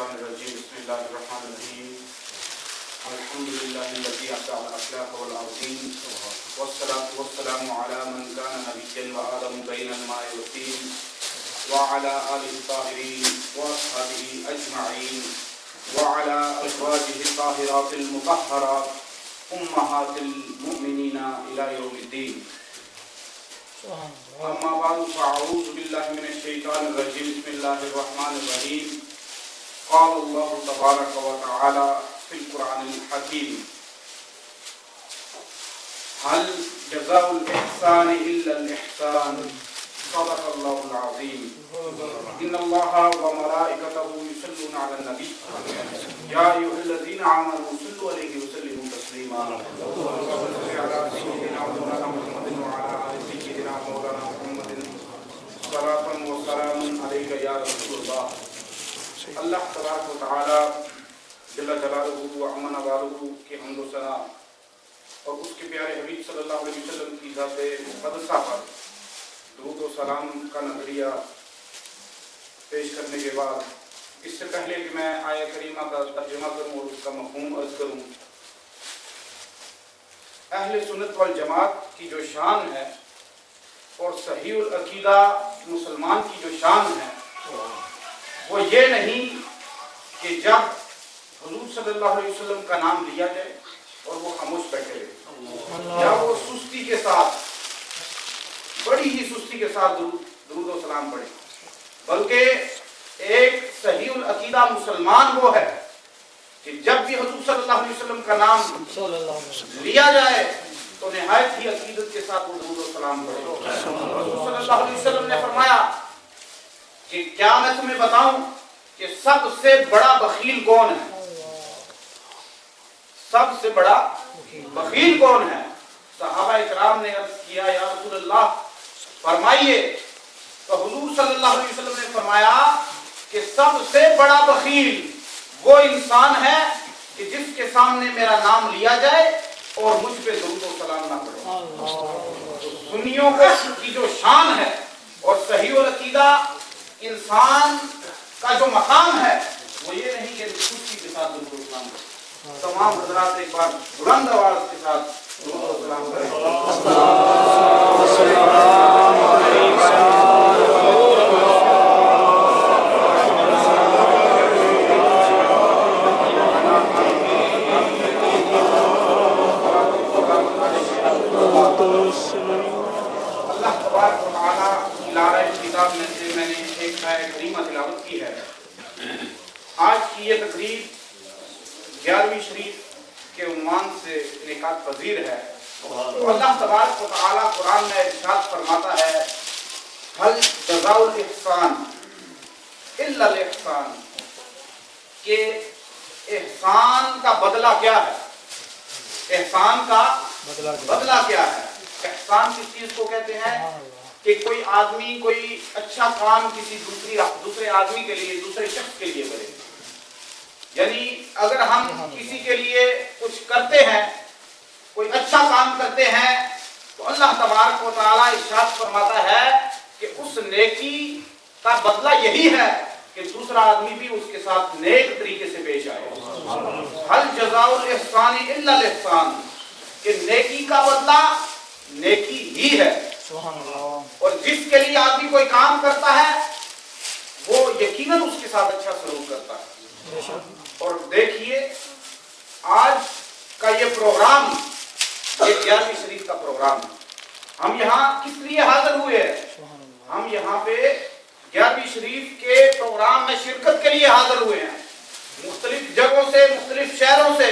الشيطان الرجيم بسم الله الرحمن الرحيم الحمد لله الذي أبدع الأخلاق والأرضين والصلاة والسلام على من كان نبيا وآدم بين الماء والطين وعلى آله الطاهرين وأصحابه أجمعين وعلى أزواجه الطاهرات المطهرات أمهات المؤمنين إلى يوم الدين. أما بعد فأعوذ بالله من الشيطان الرجيم بسم الله الرحمن الرحيم. قال الله تبارك وتعالى في القرآن الحكيم هل جزاء الإحسان إلا الإحسان صدق الله العظيم. إن الله وملائكته يصلون على النبي يا أيها الذين آمنوا صلوا عليه وسلموا تسليما. اللهم صل على سيدنا مولانا محمد وعلى آل سيدنا مولانا محمد صلاة وسلام عليك يا رسول الله. اللہ تبارک و تعالی جل جلالہ و عمن والہ کی حمد و ثنا اور اس کے پیارے حبیب صلی اللہ علیہ وسلم کی ذات مقدسہ پر درود و سلام کا نظریہ پیش کرنے کے بعد اس سے پہلے کہ میں آیہ کریمہ کا ترجمہ کروں اور اس کا مفہوم عرض کروں، اہل سنت والجماعت کی جو شان ہے اور صحیح العقیدہ مسلمان کی جو شان ہے وہ یہ نہیں کہ جب حضور صلی اللہ علیہ وسلم کا نام لیا جائے اور وہ خاموش بیٹھے رہے یا وہ سستی کے ساتھ بڑی ہی سستی کے ساتھ درود و سلام پڑھے، بلکہ ایک صحیح العقیدہ مسلمان وہ ہے کہ جب بھی حضور صلی اللہ علیہ وسلم کا نام لیا جائے تو نہایت ہی عقیدت کے ساتھ وہ درود و سلام پڑھے. حضور صلی اللہ علیہ وسلم نے فرمایا کہ کیا میں تمہیں بتاؤں کہ سب سے بڑا بخیل کون ہے؟ سب سے بڑا بخیل کون ہے؟ صحابہ اکرام نے عرض کیا یا رسول اللہ فرمائیے. تو حضور صلی اللہ علیہ وسلم نے فرمایا کہ سب سے بڑا بخیل وہ انسان ہے کہ جس کے سامنے میرا نام لیا جائے اور مجھ پہ درود و سلام نہ پڑے. سنیوں کی جو شان ہے اور صحیح العقیدہ انسان کا جو مقام ہے وہ یہ نہیں کہ خوشی کے ساتھ درود و سلام کرے. تمام حضرات ایک بار بلند آواز کے ساتھ درود و سلام کریں. اللہ تبارک و تعالی کی لارہ کتاب میں سے میں نے ایک آیہ کریمہ تلاوت کی ہے. آج کی یہ تقریب 11ویں شریف کے عنوان سے انعقاد پذیر ہے. اللہ تبارک و تعالی قرآن میں ارشاد فرماتا ہے هل جزاء الاحسان الا الاحسان، کہ احسان کا بدلہ کیا ہے؟ احسان کا بدلہ کیا ہے؟ احسان کس چیز کو کہتے ہیں کہ کوئی آدمی کوئی اچھا کام کسی دوسرے آدمی کے لیے دوسرے شخص کے لیے کرے. یعنی اگر ہم کسی کے لیے کچھ کرتے ہیں، کوئی اچھا کام کرتے ہیں، تو اللہ تبارک و تعالی ارشاد فرماتا ہے کہ اس نیکی کا بدلہ یہی ہے کہ دوسرا آدمی بھی اس کے ساتھ نیک طریقے سے پیش آئے. هل جزاء الاحسان الا الاحسان، کہ نیکی کا بدلہ نیکی ہی ہے. اور جس کے لیے آدمی کوئی کام کرتا ہے وہ یقیناً اس کے ساتھ اچھا سلوک کرتا ہے. اور دیکھیے آج کا یہ پروگرام یہ 11ویں شریف کا پروگرام ہے. ہم یہاں کس لیے حاضر ہوئے ہیں؟ ہم یہاں پہ 11ویں شریف کے پروگرام میں شرکت کے لیے حاضر ہوئے ہیں. مختلف جگہوں سے مختلف شہروں سے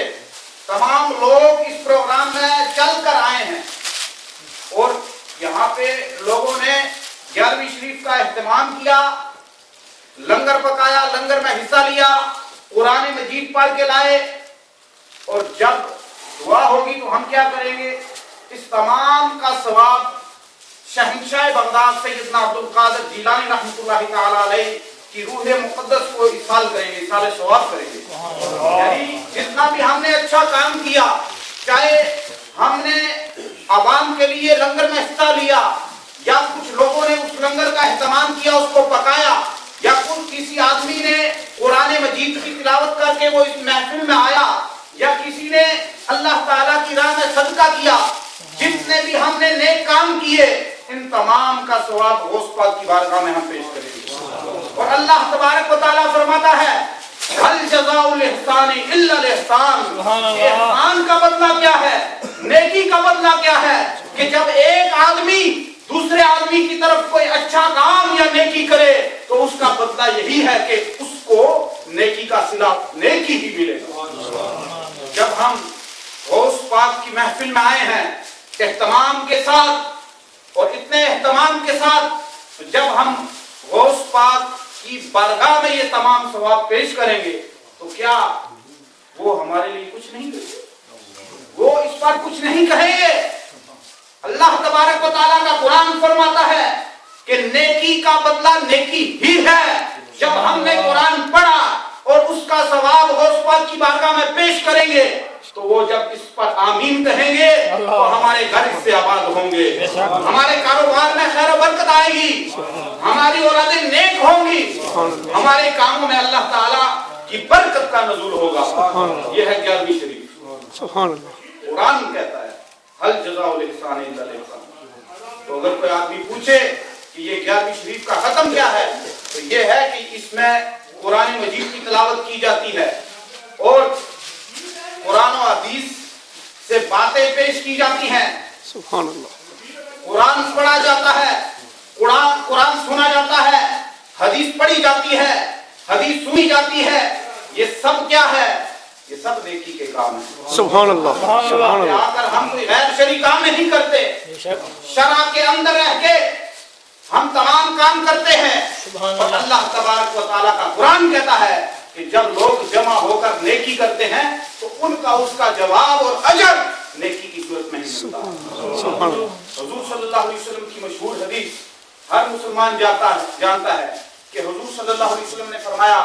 تمام لوگ اس پروگرام میں چل کر آئے ہیں اور یہاں پہ لوگوں نے 11ویں شریف کا اہتمام کیا، لنگر پکایا، لنگر میں حصہ لیا، قرآن مجید پڑھ کے لائے. اور جب دعا ہوگی تو ہم کیا کریں گے؟ اس تمام کا ثواب شہنشاہ بغداد سیدنا عبدالقادر جیلانی رحمۃ اللہ تعالی علیہ کی روح مقدس کو ایصال کریں گے، ایصال ثواب کریں گے. یعنی جتنا بھی ہم نے اچھا کام کیا، چاہے ہم نے عوام کے لیے لنگر میں حصہ لیا یا کچھ لوگوں نے اس لنگر کا اہتمام کیا، اس کو پکایا، یا کسی آدمی نے قرآن مجید کی وہ اس محفل میں آیا یا کسی نے اللہ تعالیٰ کی راہ میں صدقہ کیا، جتنے بھی ہم نے نیک کام کیے، ان تمام کا ثواب غوث پاک کی بارگاہ میں ہم پیش کریں گے۔ اور اللہ تبارک و تعالیٰ فرماتا ہے هل جزاء الاحسان الا الاحسان، احسان کا بدلہ کیا ہے، نیکی کا بدلہ کیا ہے، کہ جب ایک آدمی دوسرے آدمی کی طرف کوئی اچھا کام یا نیکی کرے تو اس کا بدلہ یہی ہے کہ اس کو نیکی کا صلہ نیکی ہی ملے گا۔ جب ہم غوث پاک کی محفل میں آئے ہیں اہتمام کے ساتھ، اور اتنے اہتمام کے ساتھ جب ہم غوث پاک کی بارگاہ میں یہ تمام ثواب پیش کریں گے تو کیا وہ ہمارے لیے کچھ نہیں کریں گے؟ وہ اس پر کچھ نہیں کہیں گے؟ اللہ تبارک و تعالیٰ کا قرآن فرماتا ہے کہ نیکی کا بدلہ نیکی ہی ہے۔ جب ہم نے قرآن پڑھا اور اس کا ثواب غوث پاک کی بارگاہ میں پیش کریں گے تو وہ جب اس پر آمین کہیں گے تو ہمارے گھر اس سے آباد ہوں گے، ہمارے کاروبار میں خیر و برکت آئے گی، ہماری اولادیں نیک ہوں گی، ہمارے کاموں میں اللہ تعالیٰ کی برکت کا نزول ہوگا۔ یہ ہے 11ویں شریف۔ قرآن کہتا ہے هل جزاء الاحسان الا الاحسان۔ تو اگر کوئی آدمی پوچھے کہ یہ 11ویں شریف کا ختم کیا ہے تو یہ ہے کہ اس میں قرآن مجید کی تلاوت کی جاتی ہے اور قرآن و حدیث سے باتیں پیش کی جاتی ہیں، سبحان اللہ، قرآن پڑھا جاتا ہے، قرآن سنا جاتا ہے، حدیث پڑھی جاتی ہے، حدیث سنی جاتی ہے۔ یہ سب کیا ہے؟ یہ سب نیکی کے کام ہیں، سبحان اللہ، سبحان اللہ۔ اگر ہم کوئی غیر شرعی کام نہیں کرتے، شرع کے اندر رہ کے ہم تمام کام کرتے ہیں، اور اللہ تبارک و تعالیٰ کا قرآن کہتا ہے کہ جب لوگ جمع ہو کر نیکی کرتے ہیں تو ان کا اس کا جواب اور اجر نیکی کی صورت میں ہی ملتا ہے۔ حضور صلی اللہ علیہ وسلم کی مشہور حدیث ہر مسلمان جانتا ہے کہ حضور صلی اللہ علیہ وسلم نے فرمایا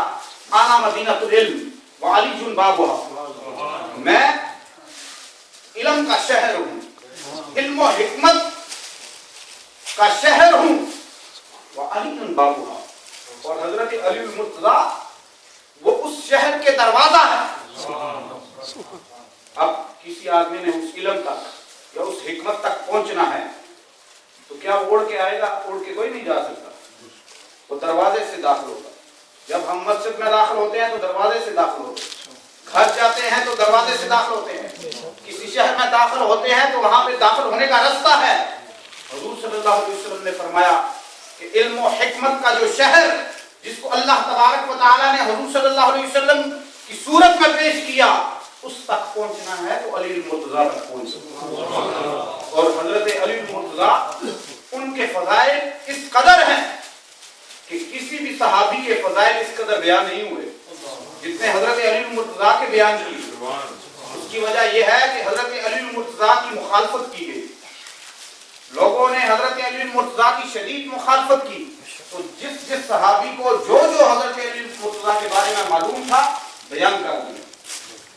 انا مدینۃ العلم وعلی بابها، میں علم کا شہر ہوں، علم و حکمت کا شہر ہوں، وعلی بابها، اور حضرت علی المرتضیٰ وہ اس شہر کے دروازہ ہے۔ اب کسی آدمی نے اس علم تک یا اس حکمت تک پہنچنا ہے تو کیا اڑ کے آئے گا؟ اڑ کے کوئی نہیں جا سکتا، وہ دروازے سے داخل ہوگا۔ جب ہم مسجد میں داخل ہوتے ہیں تو دروازے سے داخل ہوتے ہیں، گھر جاتے ہیں تو دروازے سے داخل ہوتے ہیں، کسی شہر میں داخل ہوتے ہیں تو وہاں پہ داخل ہونے کا رستہ ہے۔ حضور صلی اللہ علیہ وسلم نے فرمایا کہ علم و حکمت کا جو شہر جس کو اللہ تبارک و تعالیٰ نے حضور صلی اللہ علیہ وسلم کی صورت میں پیش کیا، اس تک پہنچنا ہے تو علی المرتضیٰ تک پہنچ سکتا۔ اور حضرت علی المرتضیٰ ان کے فضائل اس قدر ہیں کہ کسی بھی صحابی کے فضائل اس قدر بیان نہیں ہوئے جتنے حضرت علی المرتضیٰ کے بیان کی۔ اس کی وجہ یہ ہے کہ حضرت علی المرتضیٰ کی مخالفت کی گئی، لوگوں نے حضرت علی المرتضیٰ کی شدید مخالفت کی، تو جس صحابی کو جو حضرت علی المرتضیٰ کے بارے میں معلوم تھا بیان کر دیا،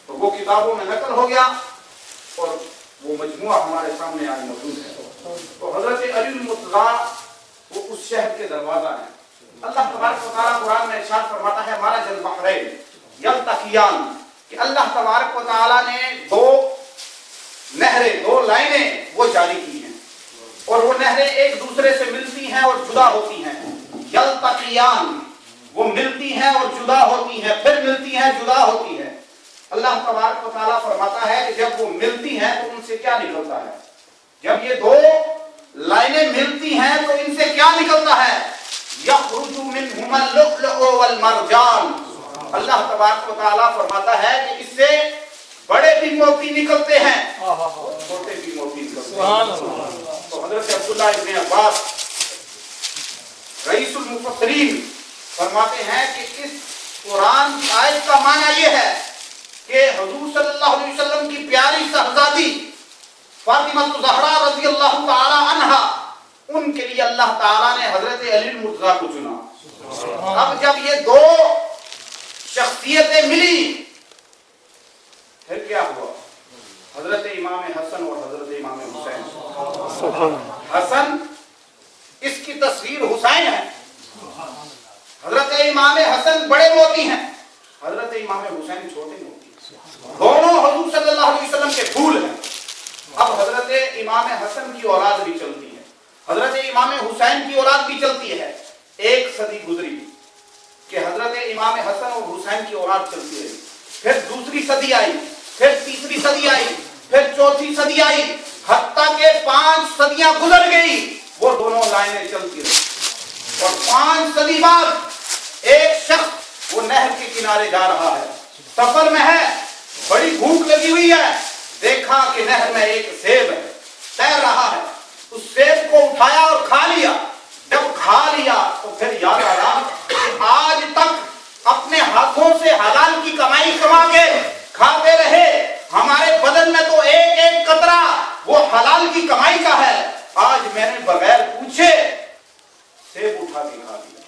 تو وہ کتابوں میں نقل ہو گیا اور وہ مجموعہ ہمارے سامنے آج موجود ہے۔ تو حضرت علی المرتضیٰ وہ اس شہر کے دروازہ ہیں۔ اللہ تبارک و تعالیٰ قرآن میں ارشاد فرماتا ہے مرج البحرین یلتقیان، کہ اللہ تبارک و تعالیٰ نے دو نہریں، دو لائنیں وہ جاری کی ہیں، اور وہ نہریں ایک دوسرے سے ملتی ہیں اور جدا ہوتی ہیں۔ یلتقیان، وہ ملتی ہیں اور جدا ہوتی ہیں، پھر ملتی ہیں، جدا ہوتی ہیں۔ اللہ تبارک و تعالیٰ فرماتا ہے کہ جب وہ ملتی ہیں تو ان سے کیا نکلتا ہے؟ جب یہ دو لائنیں ملتی ہیں تو ان سے کیا نکلتا ہے؟ یخرج منہما اللؤلؤ والمرجان، اللہ تبارک و تعالیٰ فرماتا ہے کہ اس سے بڑے بھی موتی نکلتے ہیں، چھوٹے بھی موتی نکلتے ہیں۔ تو حضرت عبداللہ ابن عباس رئیس المفسرین فرماتے ہیں کہ اس قرآن کی آیت کا معنی یہ ہے کہ حضور صلی اللہ علیہ وسلم کی پیاری شہزادی فاطمہ الزہرا رضی اللہ تعالی عنہا، ان کے لیے اللہ تعالیٰ نے حضرت علی المرتضیٰ کو چنا۔ اب جب یہ دو شخصیتیں ملی پھر کیا ہوا؟ حضرت امام حسن اور حضرت امام حسین۔ حسن اس کی تصویر حسین ہے، حضرت امام حسن بڑے موتی ہیں، حضرت امام حسین چھوٹے نہیں، دونوں حضور صلی اللہ علیہ وسلم کے پھول ہیں۔ اب حضرت امام حسن کی اولاد بھی چلتی ہے، حضرت امام حسین کی اولاد بھی چلتی ہے۔ ایک صدی گزری کہ حضرت امام حسن اور حسین کی اولاد چلتی رہی، پھر دوسری صدی آئی، پھر تیسری صدی آئی، پھر چوتھی صدی آئی، حتیٰ کہ 5 صدیاں گزر گئی، وہ دونوں لائنیں چلتی رہی۔ اور 5 صدی بعد ایک شخص وہ نہر کے کنارے جا رہا ہے، سفر میں ہے، بڑی بھوک لگی ہوئی ہے، دیکھا کہ نہر میں ایک سیب ہے، تیر رہا ہے، اس سیب کو اٹھایا اور کھا لیا۔ جب کھا لیا تو پھر یاد آیا کہ آج تک اپنے ہاتھوں سے حلال کی کمائی کما کے کھاتے رہے، ہمارے بدن میں تو ایک ایک قطرہ وہ حلال کی کمائی کا ہے، آج میں نے بغیر پوچھے سیب اٹھا کے کھا لیا۔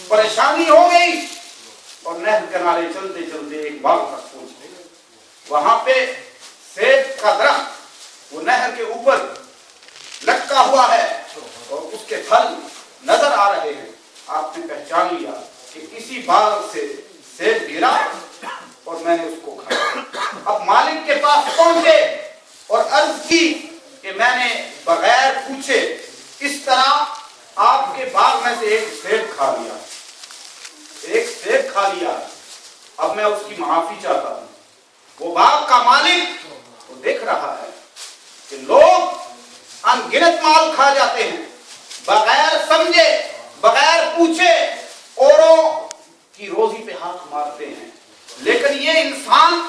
پریشانی ہو گئی اور نہر کنارے چلتے چلتے ایک باغ تک پہنچے، وہاں پہ سیب کا درخت وہ نہر کے اوپر لٹکا ہوا ہے اور اس کے پھل نظر آ رہے ہیں۔ آپ نے پہچان لیا کہ اسی باغ سے سیب گرا اور میں نے اس کو کھایا۔ اب مالک کے پاس پہنچے اور عرض کی کہ میں نے بغیر پوچھے اس طرح آپ کے باغ میں سے ایک سیب کھا لیا، ایک سیب کھا لیا، اب میں اس کی معافی چاہتا ہوں۔ وہ باغ کا مالک وہ دیکھ رہا ہے کہ لوگ ان گنت مال کھا جاتے ہیں، بغیر سمجھے بغیر پوچھے اوروں کی روزی پہ ہاتھ مارتے ہیں، لیکن یہ انسان،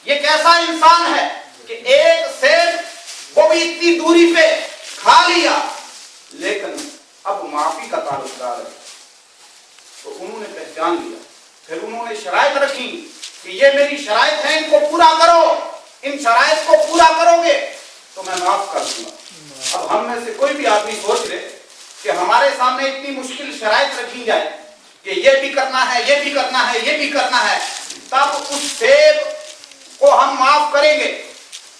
یہ کیسا انسان ہے کہ ایک سیب وہ بھی اتنی دوری پہ کھا لیا، لیکن اب معافی کا تعلق دار ہے۔ تو انہوں نے پہچان لیا، پھر انہوں نے شرائط رکھی کہ یہ میری شرائط ہیں، ان کو پورا کرو، ان شرائط کو پورا کرو گے تو میں معاف کر دوں گا۔ اب ہم میں سے کوئی بھی آدمی سوچ لے کہ ہمارے سامنے اتنی مشکل شرائط رکھی جائے کہ یہ بھی کرنا ہے، یہ بھی کرنا ہے، یہ بھی کرنا ہے، تب اس سیب کو ہم معاف کریں گے،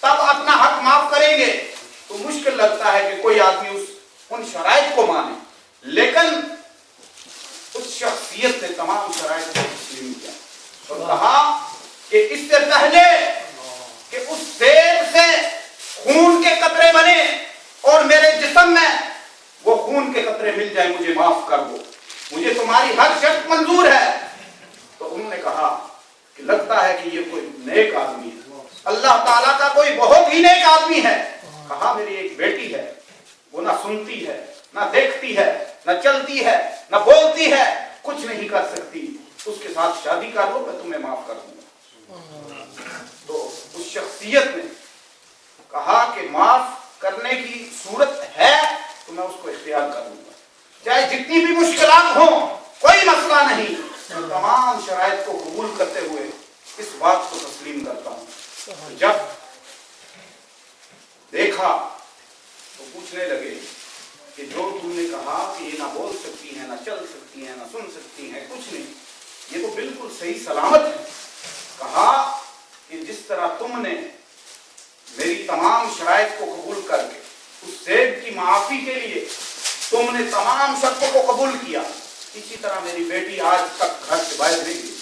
تب اپنا حق معاف کریں گے، تو مشکل لگتا ہے کہ کوئی آدمی ان شرائط کو مانے۔ لیکن اس شخصیت نے تمام شرائط کو تسلیم کیا اور کہا کہ اس سے پہلے کہ اس سیب سے خون کے قطرے بنے اور میرے جسم میں وہ خون کے قطرے مل جائے، مجھے معاف کر دو، مجھے تمہاری ہر شرط منظور ہے۔ تو انہوں نے کہا کہ لگتا ہے کہ یہ کوئی نیک آدمی ہے، اللہ تعالیٰ کا کوئی بہت ہی نیک آدمی ہے۔ کہا میری ایک بیٹی ہے، وہ نہ سنتی ہے، نہ دیکھتی ہے، نہ چلتی ہے، نہ بولتی ہے، کچھ نہیں کر سکتی، اس کے ساتھ شادی کر لو، میں تمہیں معاف کر دوں گا۔ تو اس شخصیت نے کہا کہ معاف کرنے کی صورت ہے تو میں اس کو اختیار کر لوں گا، چاہے جتنی بھی مشکلات ہوں، کوئی مسئلہ نہیں، میں تمام شرائط کو قبول کرتے ہوئے اس بات کو تسلیم کرتا ہوں۔ جب دیکھا تو پوچھنے لگے کہ جو تم نے کہا کہ یہ نہ بول سکتی ہیں، نہ چل سکتی ہیں، نہ سن سکتی ہیں، کچھ نہیں، یہ تو بالکل صحیح سلامت ہے۔ کہا کہ جس طرح تم نے میری تمام شرائط کو قبول کر کے اس سیب کی معافی کے لیے تم نے تمام شرطوں کو قبول کیا، اسی طرح میری بیٹی آج تک گھر سے باہر نہیں گئی،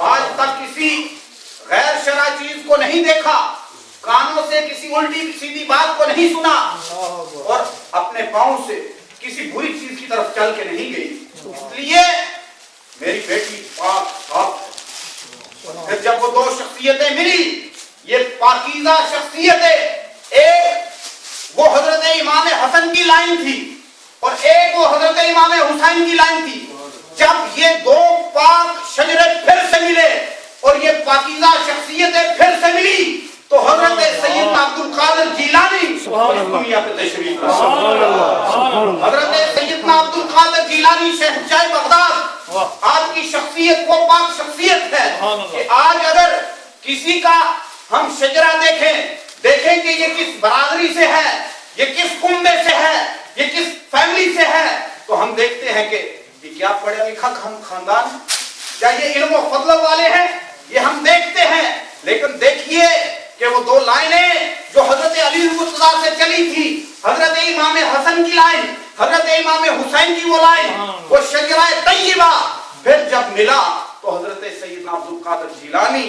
آج تک کسی غیر شرعی چیز کو نہیں دیکھا، کانوں سے کسی الٹی سیدھی بات کو نہیں سنا، اور اپنے پاؤں سے کسی بری چیز کی طرف چل کے نہیں گئی، اس لیے میری بیٹی پاک صاف ہے۔ پھر جب وہ 2 شخصیتیں ملی، یہ پاکیزہ شخصیتیں، ایک وہ حضرت امام حسن کی لائن تھی اور ایک وہ حضرت امام حسین کی لائن تھی، جب یہ 2 پاک شجرے پھر سے ملے اور یہ پاکیزہ شخصیتیں پھر سے ملی تو حضرت سیدنا عبد القادر جیلانی اس دنیا پہ تشریف لایا۔ حضرت سیدنا عبد القادر جیلانی شہنشاہ بغداد، آج کی شخصیت وہ پاک شخصیت ہے کہ آج اگر کسی کا ہم شجرہ دیکھیں کہ یہ کس برادری سے ہے، یہ کس کنبے سے ہے، یہ کس فیملی سے ہے، تو ہم دیکھتے ہیں کہ یہ کیا پڑھا لکھا خاندان ہے، کیا یہ علم و فضل والے ہیں، یہ ہم دیکھتے ہیں۔ لیکن دیکھیے کہ وہ 2 لائنیں جو حضرت علی المرتضیٰ سے چلی تھی، حضرت امام حسن کی لائن، حضرت امام حسین کی وہ لائن، وہ شجرہ طیبہ، پھر جب ملا تو حضرت سیدنا عبد القادر جیلانی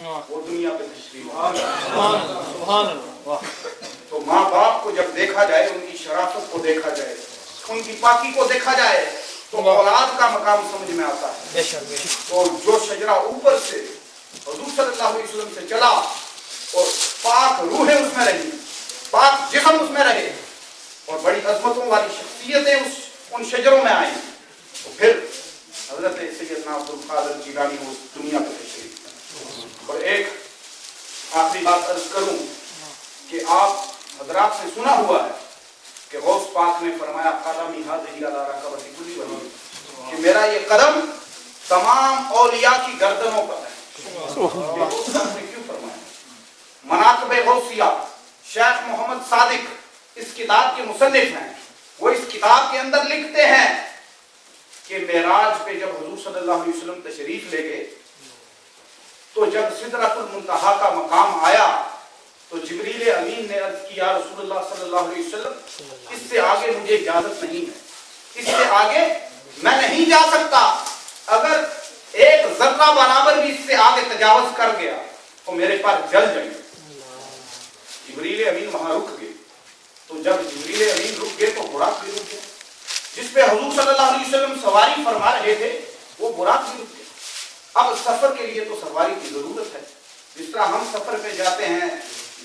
وہ دنیا پہ تشریف لائے۔ تو ماں باپ کو جب دیکھا جائے، ان کی شرافت کو دیکھا جائے، ان کی پاکی کو دیکھا جائے، تو اولاد کا مقام سمجھ میں آتا ہے۔ تو جو شجرہ اوپر سے حضور صلی اللہ علیہ وسلم سے چلا اور پاک روحیں اس میں رہی، پاک جسم اس میں رہے، اور بڑی عظمتوں والی شخصیتیں ان شجروں میں آئیں، تو پھر حضرت سیدنا عبد القادر جیلانی اس دنیا پہ تشریف لائے۔ اور ایک آخری بات عرض کروں کہ آپ حضرات نے سنا ہوا ہے کہ غوث پاک نے فرمایا قدمی ھذہ علی رکبۃ کل ولی، کہ میرا یہ قدم تمام اولیاء کی گردنوں پر ہے۔ یہ غوث پاک نے کیوں فرمایا؟ مناقب غوثیہ شیخ محمد صادق اس کتاب کے مصنف ہیں، وہ اس کتاب کے اندر لکھتے ہیں کہ معراج پہ جب حضور صلی اللہ علیہ وسلم تشریف لے گئے تو جب سدرۃ المنتہا کا مقام آیا تو جبریل امین نے عرض کیا رسول اللہ صلی اللہ علیہ وسلم اس سے آگے مجھے اجازت نہیں ہے، اس سے آگے میں نہیں جا سکتا، اگر ایک ذرہ برابر بھی اس سے آگے تجاوز کر گیا تو میرے پر جل جائیں گے۔ جبریل امین وہاں رک گئے، تو جب جبریل امین رک گئے تو براق بھی رک گیا، جس پہ حضور صلی اللہ علیہ وسلم سواری فرما رہے تھے وہ براق بھی رک گیا۔ اب سفر کے لیے تو سواری کی ضرورت ہے، جس طرح ہم سفر پہ جاتے ہیں،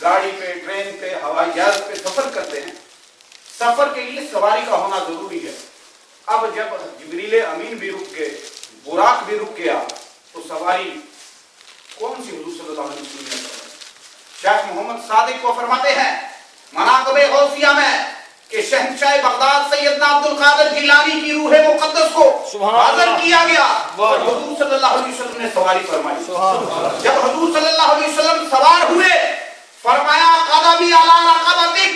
گاڑی پہ، ٹرین پہ، ہوائی جہاز پہ سفر کرتے ہیں، سفر کے لیے سواری کا ہونا ضروری ہے۔ اب جب جبریل امین بھی رک گئے، براق بھی رک گیا، تو سواری کون سی حضور صلی اللہ علیہ وسلم نے فرمائی؟ شیخ محمد صادق کو فرماتے ہیں مناقب غوثیہ میں کہ شہنشاہ بغداد سیدنا عبد القادر جیلانی کی روح مقدس کو حاضر کیا گیا اور حضور صلی اللہ علیہ وسلم نے سواری فرمائی۔ جب حضور صلی اللہ علیہ وسلم سوار ہوئے، فرمایا قدمی علی رکبتک،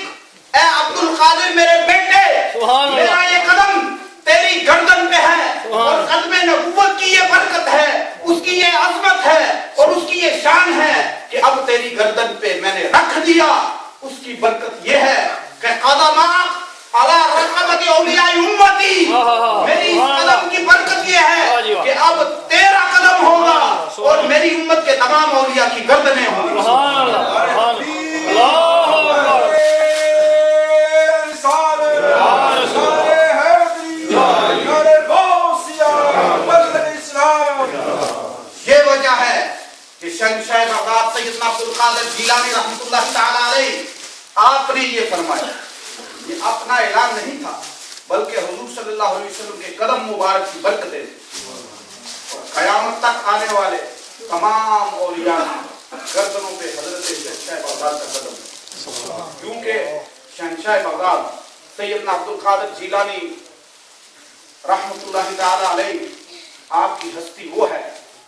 اے عبد القادر میرے بیٹے، میرا یہ قدم تیری گردن پہ ہے، اور قدم نبوت کی یہ برکت ہے، اس کی یہ عظمت ہے اور اس کی یہ شان ہے کہ اب تیری گردن پہ میں نے رکھ دیا۔ اس کی برکت یہ ہے کہ قدم علی رکبت اولیاء امتی، میری اس قدم کی برکت یہ ہے کہ اب تیرا قدم ہوگا اور میری امت کے تمام اولیاء کی گردنیں ہوں گی۔ یہ وجہ ہے کہ شہنشاہ بغداد سیدنا عبد القادر جیلانی رحمۃ اللہ تعالی علیہ آپ نے یہ فرمایا، یہ اپنا اعلان نہیں تھا بلکہ حضور صلی اللہ علیہ وسلم کے قدم مبارک کی برکتیں اور قیامت تک آنے والے تمام اولیاء گردنوں پہ حضرت شہنشاہ بغداد کا قدم ہے، کیونکہ شہنشاہ بغداد سیدنا عبد القادر جیلانی رحمۃ اللہ تعالی علیہ آپ کی ہستی وہ ہے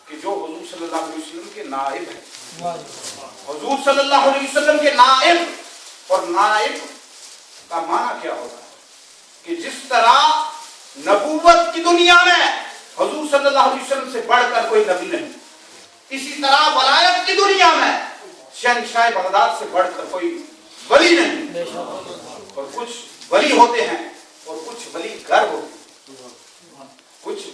کہ جو حضور صلی اللہ علیہ وسلم کے نائب ہیں۔ حضور صلی اللہ علیہ وسلم کے نائب، اور نائب کا معنی کیا ہوتا ہے کہ جس طرح نبوت کی دنیا میں حضور صلی اللہ علیہ وسلم سے بڑھ کر کوئی نبی نہیں، اسی طرح ولایت کی دنیا میں شہنشاہ بغداد سے بڑھ کر کوئی ولی نہیں۔ اور کچھ ولی ہوتے ہیں اور کچھ ولی گر ہوتے ہیں، کچھ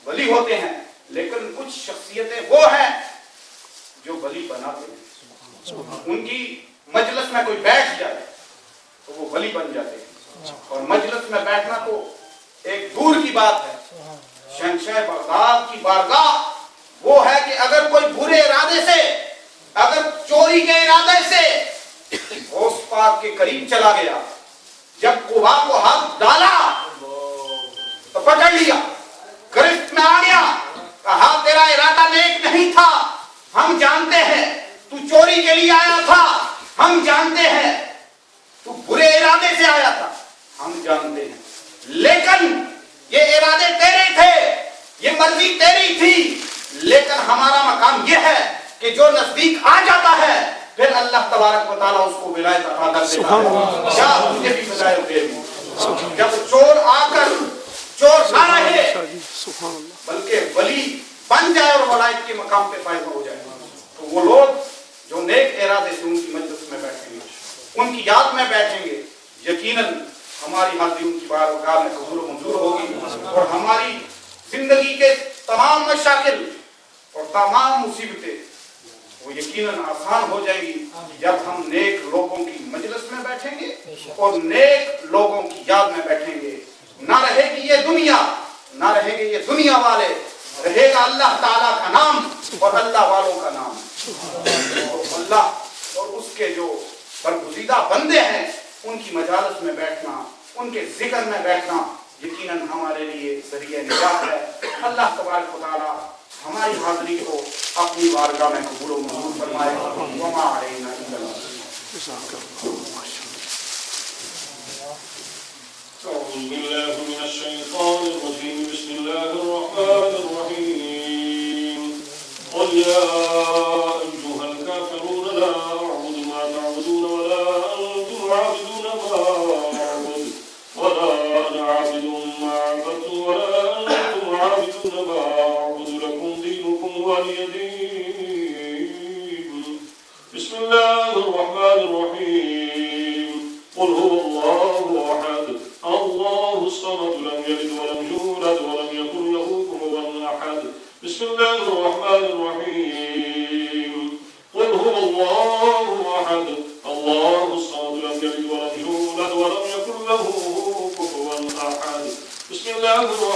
ولی ہوتے ہیں لیکن کچھ شخصیتیں وہ ہیں جو ولی بناتے ہیں، ان کی مجلس میں کوئی بیٹھ جائے تو وہ ولی بن جاتے ہیں، اور مجلس میں بیٹھنا تو ایک دور کی بات ہے۔ شہنشاہ بغداد کی بارگاہ وہ ہے کہ اگر کوئی برے ارادے سے، اگر چوری کے ارادے سے غوث پاک کے قریب چلا گیا، جب قبا کو ہاتھ ڈالا تو پکڑ لیا، گرفت میں آ گیا، کہا تیرا ارادہ نیک نہیں تھا، ہم جانتے ہیں تو چوری کے لیے آیا تھا، ہم جانتے ہیں تو برے ارادے سے آیا تھا، ہم جانتے ہیں، لیکن یہ ارادے تیرے تھے، یہ مرضی تیری تھی، لیکن ہمارا مقام یہ ہے کہ جو نزدیک آ جاتا ہے پھر اللہ تبارک و تعالیٰ اس کو ولایت عطا کر دیتا ہے۔ کیا تجھے بھی ولایت دے دی؟ جب چور آ کر چور نہ رہے بلکہ ولی بن جائے اور ولایت کے مقام پہ فائدہ ہو جائے، تو وہ لوگ جو نیک ارادے سے ان کی مجلس میں بیٹھیں گے، ان کی یاد میں بیٹھیں گے، یقیناً ہماری حاضری ان کی بارگاہ میں قبول و منظور ہوگی، اور ہماری زندگی کے تمام مشاکل اور تمام مصیبتیں وہ یقیناً آسان ہو جائیں گی جب ہم نیک لوگوں کی مجلس میں بیٹھیں گے اور نیک لوگوں کی یاد میں بیٹھیں گے. نہ رہے گی یہ دنیا، نہ رہیں گے یہ دنیا والے، رہے گا اللہ تعالیٰ کا نام اور اللہ والوں کا نام. اور اللہ اور اس کے جو برگزیدہ بندے ہیں ان کی مجالس میں بیٹھنا، ان کے ذکر میں بیٹھنا یقیناً ہمارے لیے ذریعہ نجات ہے. اللہ تبارک و تعالیٰ ہماری حاضری کو اپنی بارگاہ میں قبول و منظور فرمائے. وما علینا الا البلاغ. أعوذ بالله من الشيطان الرجيم. بسم الله الرحمن الرحيم. قل يا أيها الكافرون لا أعبد ما تعبدون ولا أنتم عابدون ما أعبد ولا أنا عابد ما عبدتم ولا أنتم عابدون ما أعبد لكم دينكم ولي دين. بسم الله الرحمن الرحيم. قل هو الله أحد الله الصمد لم يلد ولم يولد ولم يكن له كفوا أحد. بسم الله الرحمن الرحيم. قل هو الله أحد الله الصمد لم يلد ولم يولد ولم يكن له كفوا أحد. بسم الله الرحمن